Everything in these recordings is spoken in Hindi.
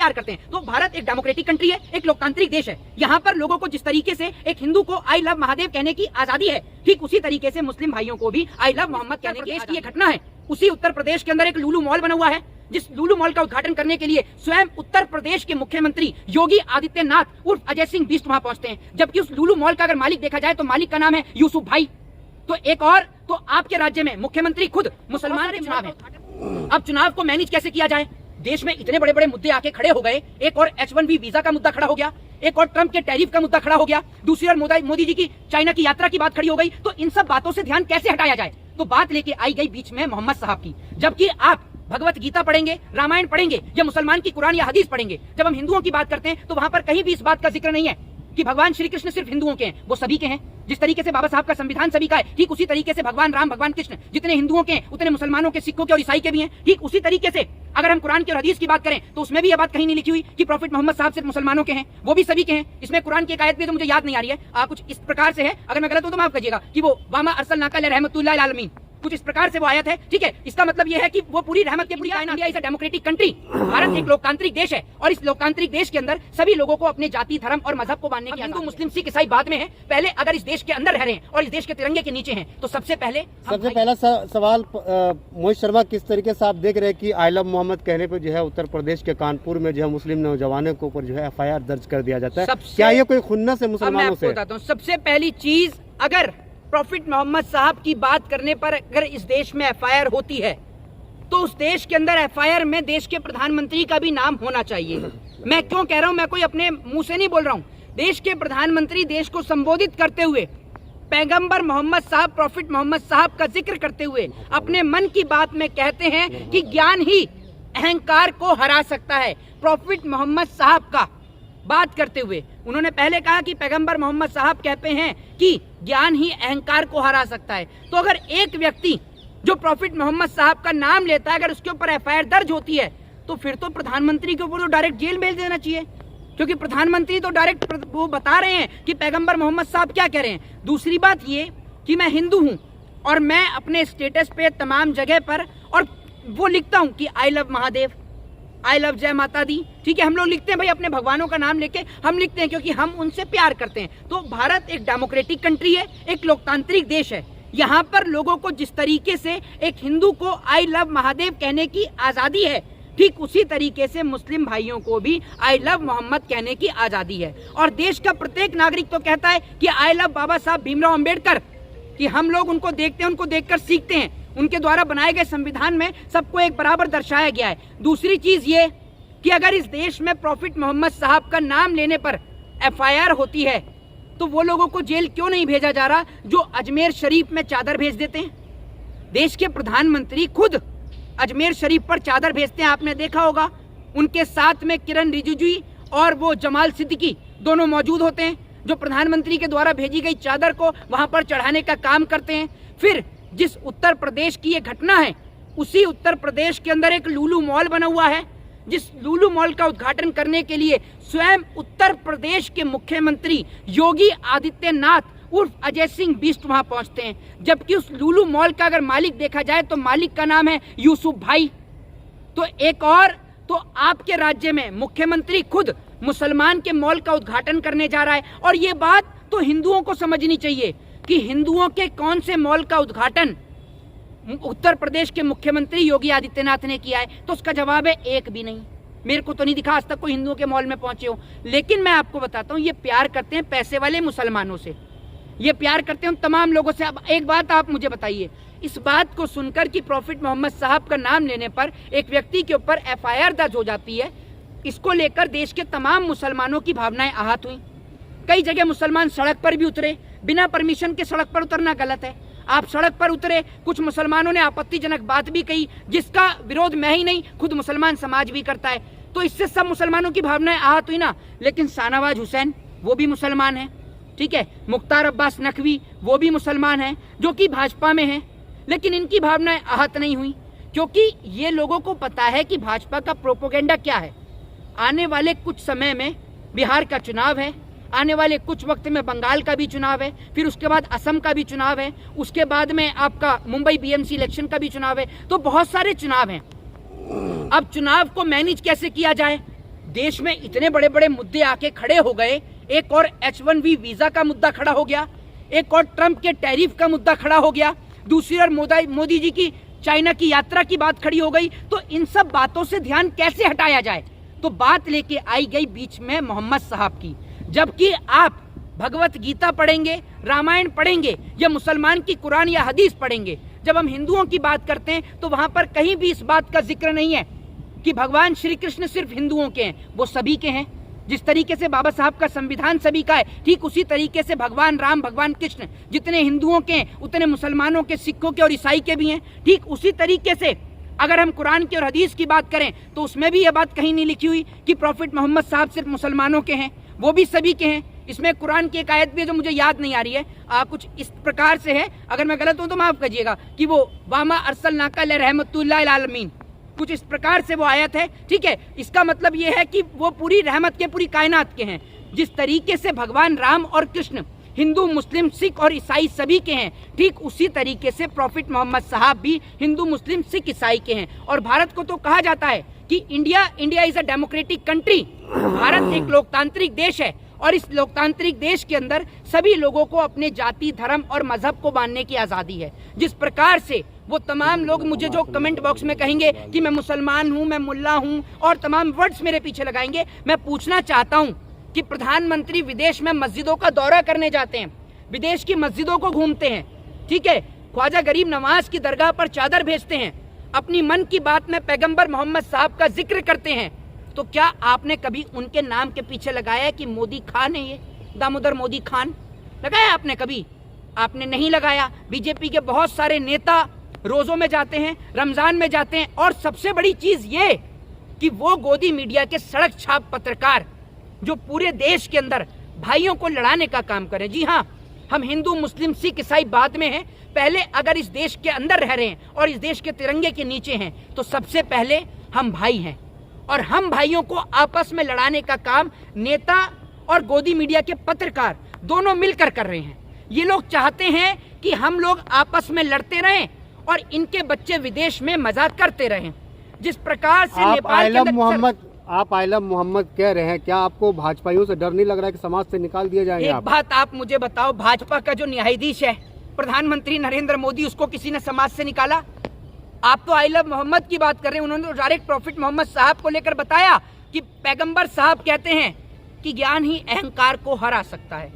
प्यार करते हैं। तो भारत एक डेमोक्रेटिक कंट्री है, एक लोकतांत्रिक देश है। यहाँ पर लोगों को जिस तरीके से एक हिंदू को आई लव महादेव कहने की आजादी है, ठीक उसी तरीके से मुस्लिम भाइयों को भी आई लव मोहम्मद कहने की ये घटना है। उसी उत्तर प्रदेश के अंदर एक लुलु मॉल बना हुआ है, जिस लुलु मॉल का उद्घाटन करने के लिए स्वयं उत्तर प्रदेश के मुख्यमंत्री योगी आदित्यनाथ उर्फ अजय सिंह बिष्ट वहां पहुंचते हैं। जबकि उस लुलु मॉल का अगर मालिक देखा जाए तो मालिक का नाम है यूसुफ भाई। तो एक और तो आपके राज्य में मुख्यमंत्री खुद मुसलमान के चुनाव है। अब चुनाव को मैनेज कैसे किया जाए? देश में इतने बड़े बड़े मुद्दे आके खड़े हो गए। एक और H1B वीजा का मुद्दा खड़ा हो गया, एक और ट्रंप के टैरिफ का मुद्दा खड़ा हो गया, दूसरी ओर मोदी जी की चाइना की यात्रा की बात खड़ी हो गई। तो इन सब बातों से ध्यान कैसे हटाया जाए? तो बात लेके आई गई बीच में मोहम्मद साहब की। जबकि आप भगवत गीता पढ़ेंगे, रामायण पढ़ेंगे या मुसलमान की कुरान या हदीस पढ़ेंगे, जब हम हिंदुओं की बात करते हैं तो वहां पर कहीं भी इस बात का जिक्र नहीं है कि भगवान श्री कृष्ण सिर्फ हिंदुओं के हैं, वो सभी के हैं। जिस तरीके से बाबा साहब का संविधान सभी का है, ठीक उसी तरीके से भगवान राम भगवान कृष्ण जितने हिंदुओं के हैं उतने मुसलमानों के, सिखों के और ईसाई के भी हैं। ठीक उसी तरीके से अगर हम कुरान की और हदीस की बात करें तो उसमें भी यह बात कहीं नहीं लिखी हुई कि प्रॉफिट मोहम्मद साहब सिर्फ मुसलमानों के हैं, वो भी सभी के हैं। इसमें कुरान की एक आयत भी तो मुझे याद नहीं आ रही है, कुछ इस प्रकार से है, अगर मैं गलत हूं तो माफ करिएगा, कि वो वामा अरसलनाका रहमतुल्लिल आलमीन, कुछ इस प्रकार से वो आयत है। ठीक है, इसका मतलब ये है कि वो पूरी रहमत के पूरी India is a democratic country. Bharat एक लोकतांत्रिक देश है और इस लोकतांत्रिक देश के अंदर सभी लोगों को अपने जाति धर्म और मजहब को मानने की, हिंदू मुस्लिम सिख ईसाई बाद में है। पहले अगर इस देश के अंदर रह रहे हैं और इस देश के तिरंगे के नीचे हैं तो सबसे पहला सवाल मोहित शर्मा, किस तरीके से आप देख रहे हैं कि आई लव मोहम्मद कहने पर जो है उत्तर प्रदेश के कानपुर में जो है मुस्लिम नौजवानों के ऊपर जो है FIR दर्ज कर दिया जाता है? क्या ये कोई खुन्नस है मुसलमानों से? बताता हूँ, सबसे पहली चीज, अगर प्रॉफिट मोहम्मद साहब की बात करने पर अगर इस देश में FIR होती है तो उस देश के अंदर FIR में देश के प्रधानमंत्री का भी नाम होना चाहिए। मैं क्यों कह रहा हूं, मैं कोई अपने मुंह से नहीं बोल रहा हूं। देश के प्रधानमंत्री देश को संबोधित करते हुए पैगंबर मोहम्मद साहब, प्रॉफिट मोहम्मद साहब का जिक्र करते हुए अपने मन की बात में कहते हैं कि ज्ञान ही अहंकार को हरा सकता है। प्रॉफिट मोहम्मद साहब का बात करते हुए उन्होंने पहले कहा कि पैगंबर मोहम्मद साहब कहते हैं कि ज्ञान ही अहंकार को हरा सकता है। तो अगर एक व्यक्ति जो प्रॉफिट मोहम्मद साहब का नाम लेता है, अगर उसके ऊपर FIR दर्ज होती है तो फिर तो प्रधानमंत्री के ऊपर तो डायरेक्ट जेल भेज देना चाहिए, क्योंकि प्रधानमंत्री तो डायरेक्ट वो बता रहे हैं कि पैगंबर मोहम्मद साहब क्या कह रहे हैं। दूसरी बात ये कि मैं हिंदू हूं और मैं अपने स्टेटस पे तमाम जगह पर और वो लिखता हूं कि I love Mahadev, I love जय माता दी। ठीक है, हम लोग लिखते हैं भाई अपने भगवानों का नाम लेके हम लिखते हैं क्योंकि हम उनसे प्यार करते हैं। तो भारत एक डेमोक्रेटिक कंट्री है, एक लोकतांत्रिक देश है। यहाँ पर लोगों को जिस तरीके से एक हिंदू को आई लव महादेव कहने की आजादी है, ठीक उसी तरीके से मुस्लिम भाइयों को भी आई लव मोहम्मद कहने की आजादी है। और देश का प्रत्येक नागरिक तो कहता है कि आई लव बाबा साहब भीमराव अंबेडकर, कि हम लोग उनको देखते हैं, उनको देखकर सीखते हैं। उनके द्वारा बनाए गए संविधान में सबको एक बराबर दर्शाया गया है। दूसरी चीज ये कि अगर इस देश में प्रॉफिट मोहम्मद साहब का नाम लेने पर FIR होती है तो वो लोगों को जेल क्यों नहीं भेजा जा रहा जो अजमेर शरीफ में चादर भेज देते हैं? देश के प्रधानमंत्री खुद अजमेर शरीफ पर चादर भेजते हैं, आपने देखा होगा। उनके साथ में किरण रिजिजू और वो जमाल सिद्दीकी दोनों मौजूद होते हैं, जो प्रधानमंत्री के द्वारा भेजी गई चादर को वहां पर चढ़ाने का काम करते हैं। फिर जिस उत्तर प्रदेश की ये घटना है, उसी उत्तर प्रदेश के अंदर एक लुलु मॉल बना हुआ है, जिस लुलु मॉल का उद्घाटन करने के लिए स्वयं उत्तर प्रदेश के मुख्यमंत्री योगी आदित्यनाथ उर्फ अजय सिंह बिष्ट वहां पहुंचते हैं। जबकि उस लुलु मॉल का अगर मालिक देखा जाए तो मालिक का नाम है यूसुफ भाई। तो एक और तो आपके राज्य में मुख्यमंत्री खुद मुसलमान के मॉल का उद्घाटन करने जा रहा है। और ये बात तो हिंदुओं को समझनी चाहिए कि हिंदुओं के कौन से मॉल का उद्घाटन उत्तर प्रदेश के मुख्यमंत्री योगी आदित्यनाथ ने किया है। तो उसका जवाब है एक भी नहीं। मेरे को तो नहीं दिखा आज तक कोई हिंदुओं के मॉल में पहुंचे हो। लेकिन मैं आपको बताता हूं, ये प्यार करते हैं पैसे वाले मुसलमानों से, ये प्यार करते हैं तमाम लोगों से। अब एक बात आप मुझे बताइए, इस बात को सुनकर कि प्रॉफिट मोहम्मद साहब का नाम लेने पर एक व्यक्ति के ऊपर FIR दर्ज हो जाती है, इसको लेकर देश के तमाम मुसलमानों की भावनाएं आहत हुई। कई जगह मुसलमान सड़क पर भी उतरे। बिना परमिशन के सड़क पर उतरना गलत है। आप सड़क पर उतरे, कुछ मुसलमानों ने आपत्तिजनक बात भी कही जिसका विरोध मैं ही नहीं खुद मुसलमान समाज भी करता है। तो इससे सब मुसलमानों की भावनाएं आहत हुई ना। लेकिन शाहनवाज हुसैन वो भी मुसलमान है, ठीक है, मुख्तार अब्बास नकवी वो भी मुसलमान है जो कि भाजपा में है, लेकिन इनकी भावनाएं आहत नहीं हुई क्योंकि ये लोगों को पता है कि भाजपा का प्रोपोगेंडा क्या है। आने वाले कुछ समय में बिहार का चुनाव है, आने वाले कुछ वक्त में बंगाल का भी चुनाव है, फिर उसके बाद असम का भी चुनाव है, उसके बाद में आपका मुंबई BMC इलेक्शन का भी चुनाव है। तो बहुत सारे चुनाव हैं। अब चुनाव को मैनेज कैसे किया जाए? देश में इतने बड़े बड़े मुद्दे आके खड़े हो गए, एक और H1B वीजा का मुद्दा खड़ा हो गया, एक और ट्रंप के टैरिफ का मुद्दा खड़ा हो गया, दूसरी ओर मोदी जी की चाइना की यात्रा की बात खड़ी हो गई। तो इन सब बातों से ध्यान कैसे हटाया जाए? तो बात लेके आई गई बीच में मोहम्मद साहब की, जबकि आप भगवत गीता पढ़ेंगे, रामायण पढ़ेंगे या मुसलमान की कुरान या हदीस पढ़ेंगे, जब हम हिंदुओं की बात करते हैं तो वहां पर कहीं भी इस बात का जिक्र नहीं है कि भगवान श्री कृष्ण सिर्फ हिंदुओं के हैं, वो सभी के हैं। जिस तरीके से बाबा साहब का संविधान सभी का है, ठीक उसी तरीके से भगवान राम, भगवान कृष्ण जितने हिंदुओं के हैं उतने मुसलमानों के, सिखों के और ईसाई के भी हैं। ठीक उसी तरीके से अगर हम कुरान की और हदीस की बात करें तो उसमें भी यह बात कहीं नहीं लिखी हुई कि प्रॉफिट मोहम्मद साहब सिर्फ मुसलमानों के हैं, वो भी सभी के हैं। इसमें कुरान की एक आयत भी है जो मुझे याद नहीं आ रही है, कुछ इस प्रकार से है, अगर मैं गलत हूं तो माफ करिएगा, कि वो वामा अरसलनाका रहमतुल्लिल आलमीन, कुछ इस प्रकार से वो आयत है। ठीक है, इसका मतलब ये है कि वो पूरी रहमत के, पूरी कायनात के हैं। जिस तरीके से भगवान राम और कृष्ण हिंदू, मुस्लिम, सिख और ईसाई सभी के हैं, ठीक उसी तरीके से प्रॉफिट मोहम्मद साहब भी हिंदू, मुस्लिम, सिख, ईसाई के हैं। और भारत को तो कहा जाता है कि India is a democratic country, Bharat एक लोकतांत्रिक देश है और इस लोकतांत्रिक देश के अंदर सभी लोगों को अपने जाति, धर्म और मजहब को मानने की आजादी है। जिस प्रकार से वो तमाम लोग मुझे जो कमेंट बॉक्स में कहेंगे कि मैं मुसलमान हूं, मैं मुल्ला हूं और तमाम वर्ड्स मेरे पीछे लगाएंगे, मैं पूछना चाहता हूं कि प्रधानमंत्री विदेश में मस्जिदों का दौरा करने जाते हैं, विदेश की मस्जिदों को घूमते हैं, ठीक है, ख्वाजा गरीब नवाज की दरगाह पर चादर भेजते हैं, अपनी मन की बात में पैगंबर मोहम्मद साहब का जिक्र करते हैं, तो क्या आपने कभी उनके नाम के पीछे लगाया कि मोदी खान है, ये दामोदर मोदी खान लगाया आपने कभी? आपने नहीं लगाया। बीजेपी के बहुत सारे नेता रोजों में जाते हैं, रमजान में जाते हैं, और सबसे बड़ी चीज ये कि वो गोदी मीडिया के सड़क छाप पत्रकार जो पूरे देश के अंदर भाइयों को लड़ाने का काम करें। जी हाँ, हम हिंदू, मुस्लिम, सिख, ईसाई बाद में हैं, पहले अगर इस देश के अंदर रह रहे हैं और इस देश के तिरंगे के नीचे हैं तो सबसे पहले हम भाई हैं, और हम भाइयों को आपस में लड़ाने का काम नेता और गोदी मीडिया के पत्रकार दोनों मिलकर कर रहे हैं। ये लोग चाहते हैं कि हम लोग आपस में लड़ते रहें और इनके बच्चे विदेश में मजाक करते रहें। जिस प्रकार से नेपाल के अंदर आप आइलम मोहम्मद कह रहे हैं, क्या आपको भाजपाइयों से डर नहीं लग रहा है कि समाज से निकाल दिए जाएंगे? एक बात आप मुझे बताओ, भाजपा का जो न्यायाधीश है प्रधानमंत्री नरेंद्र मोदी, उसको किसी ने समाज से निकाला? आप तो आइलम मोहम्मद की बात कर रहे हैं, उन्होंने तो डायरेक्ट प्रॉफिट मोहम्मद साहब को लेकर बताया कि पैगंबर साहब कहते हैं कि ज्ञान ही अहंकार को हरा सकता है,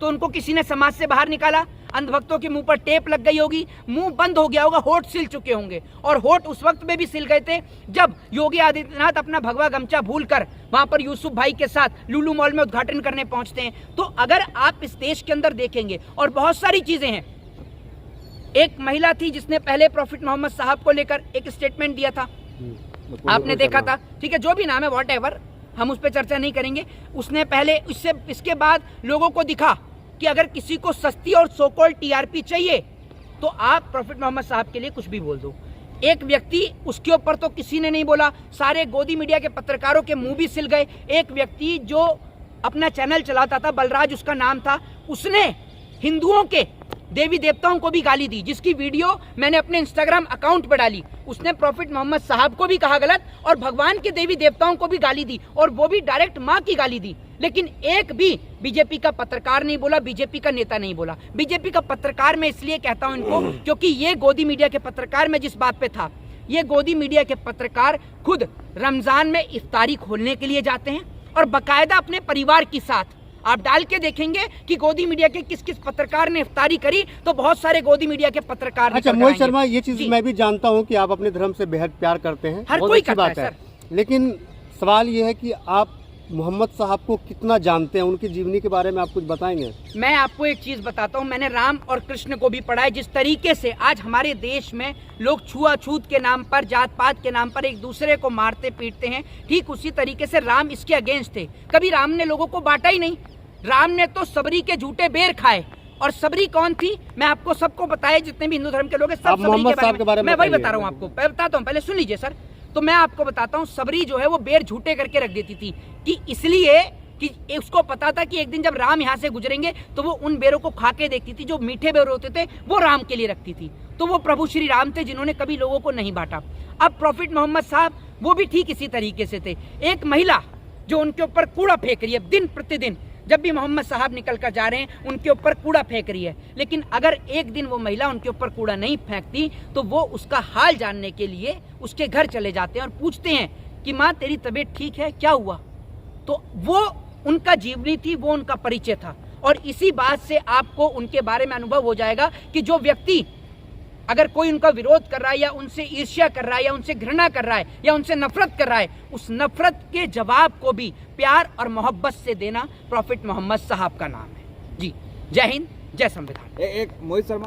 तो उनको किसी ने समाज से बाहर निकाला? अंधभक्तों के मुंह पर टेप लग गई होगी, मुंह बंद हो गया होगा, होठ सिल चुके होंगे, और होठ उस वक्त में भी सिल गए थे जब योगी आदित्यनाथ अपना भगवा गमछा भूलकर वहां पर यूसुफ भाई के साथ लुलु मॉल में उद्घाटन करने पहुंचते हैं। तो अगर आप इस देश के अंदर देखेंगे, और बहुत सारी चीजें हैं, एक महिला थी जिसने पहले प्रॉफिट मोहम्मद साहब को लेकर एक स्टेटमेंट दिया था, आपने देखा था, ठीक है, जो भी नाम है वॉट एवर, हम उस पर चर्चा नहीं करेंगे। उसने पहले इसके बाद लोगों को दिखा कि अगर किसी को सस्ती और सोकॉल्ड टीआरपी चाहिए तो आप प्रॉफिट मोहम्मद साहब के लिए कुछ भी बोल दो। एक व्यक्ति, उसके ऊपर तो किसी ने नहीं बोला, सारे गोदी मीडिया के पत्रकारों के मुंह भी सिल गए। एक व्यक्ति जो अपना चैनल चलाता था, बलराज उसका नाम था, उसने हिंदुओं के देवी देवताओं को भी गाली दी, जिसकी वीडियो मैंने अपने इंस्टाग्राम अकाउंट पर डाली। उसने प्रॉफिट मोहम्मद साहब को भी कहा गलत और भगवान के देवी देवताओं को भी गाली दी, और वो भी डायरेक्ट माँ की गाली दी। लेकिन एक भी बीजेपी का पत्रकार नहीं बोला, बीजेपी का नेता नहीं बोला। बीजेपी का पत्रकार मैं इसलिए कहता हूं इनको, क्योंकि ये गोदी मीडिया के पत्रकार, मैं जिस बात पे था, ये गोदी मीडिया के पत्रकार खुद रमजान में इफ्तारी खोलने के लिए जाते हैं और बाकायदा अपने परिवार के साथ। आप डाल के देखेंगे कि गोदी मीडिया के किस किस पत्रकार ने इफ्तारी करी, तो बहुत सारे गोदी मीडिया के पत्रकार। अच्छा मोहित शर्मा, ये चीज मैं भी जानता हूं कि आप अपने धर्म से बेहद प्यार करते हैं, हर कोई करता है सर। लेकिन सवाल ये है कि आप मोहम्मद साहब को कितना जानते हैं, उनकी जीवनी के बारे में आप कुछ बताएंगे? मैं आपको एक चीज बताता हूं, मैंने राम और कृष्ण को भी पढ़ा है। जिस तरीके से आज हमारे देश में लोग छुआछूत के नाम पर, जात पात के नाम पर एक दूसरे को मारते पीटते हैं, ठीक उसी तरीके से राम इसके अगेंस्ट थे। कभी राम ने लोगों को बांटा ही नहीं, राम ने तो सबरी के झूठे बेर खाए। और सबरी कौन थी, मैं आपको सबको बताया, जितने भी हिंदू धर्म के लोग हैं, सब सबरी के बारे में मैं वही बता रहा हूँ आपको, बताता हूँ, पहले सुन लीजिए सर। तो मैं आपको बताता हूँ, सबरी जो है वो बेर झूठे करके रख देती थी, कि इसलिए कि उसको पता था कि एक दिन जब राम यहाँ से गुजरेंगे तो वो उन बेरों को खा के देखती थी, जो मीठे बेर होते थे वो राम के लिए रखती थी। तो वो प्रभु श्री राम थे जिन्होंने कभी लोगों को नहीं बांटा। अब प्रॉफिट मोहम्मद साहब वो भी ठीक इसी तरीके से थे। एक महिला जो उनके ऊपर कूड़ा फेंक रही है दिन प्रतिदिन। जब भी मोहम्मद साहब निकल कर जा रहे हैं उनके ऊपर कूड़ा फेंक रही है, लेकिन अगर एक दिन वो महिला उनके ऊपर कूड़ा नहीं फेंकती तो वो उसका हाल जानने के लिए उसके घर चले जाते हैं और पूछते हैं कि माँ तेरी तबीयत ठीक है, क्या हुआ। तो वो उनका जीवनी थी, वो उनका परिचय था। और इसी बात से आपको उनके बारे में अनुभव हो जाएगा कि जो व्यक्ति अगर कोई उनका विरोध कर रहा है या उनसे ईर्ष्या कर रहा है या उनसे घृणा कर रहा है या उनसे नफरत कर रहा है, उस नफरत के जवाब को भी प्यार और मोहब्बत से देना प्रॉफिट मोहम्मद साहब का नाम है। जी, जय हिंद, जय संविधान। एक मोहित शर्मा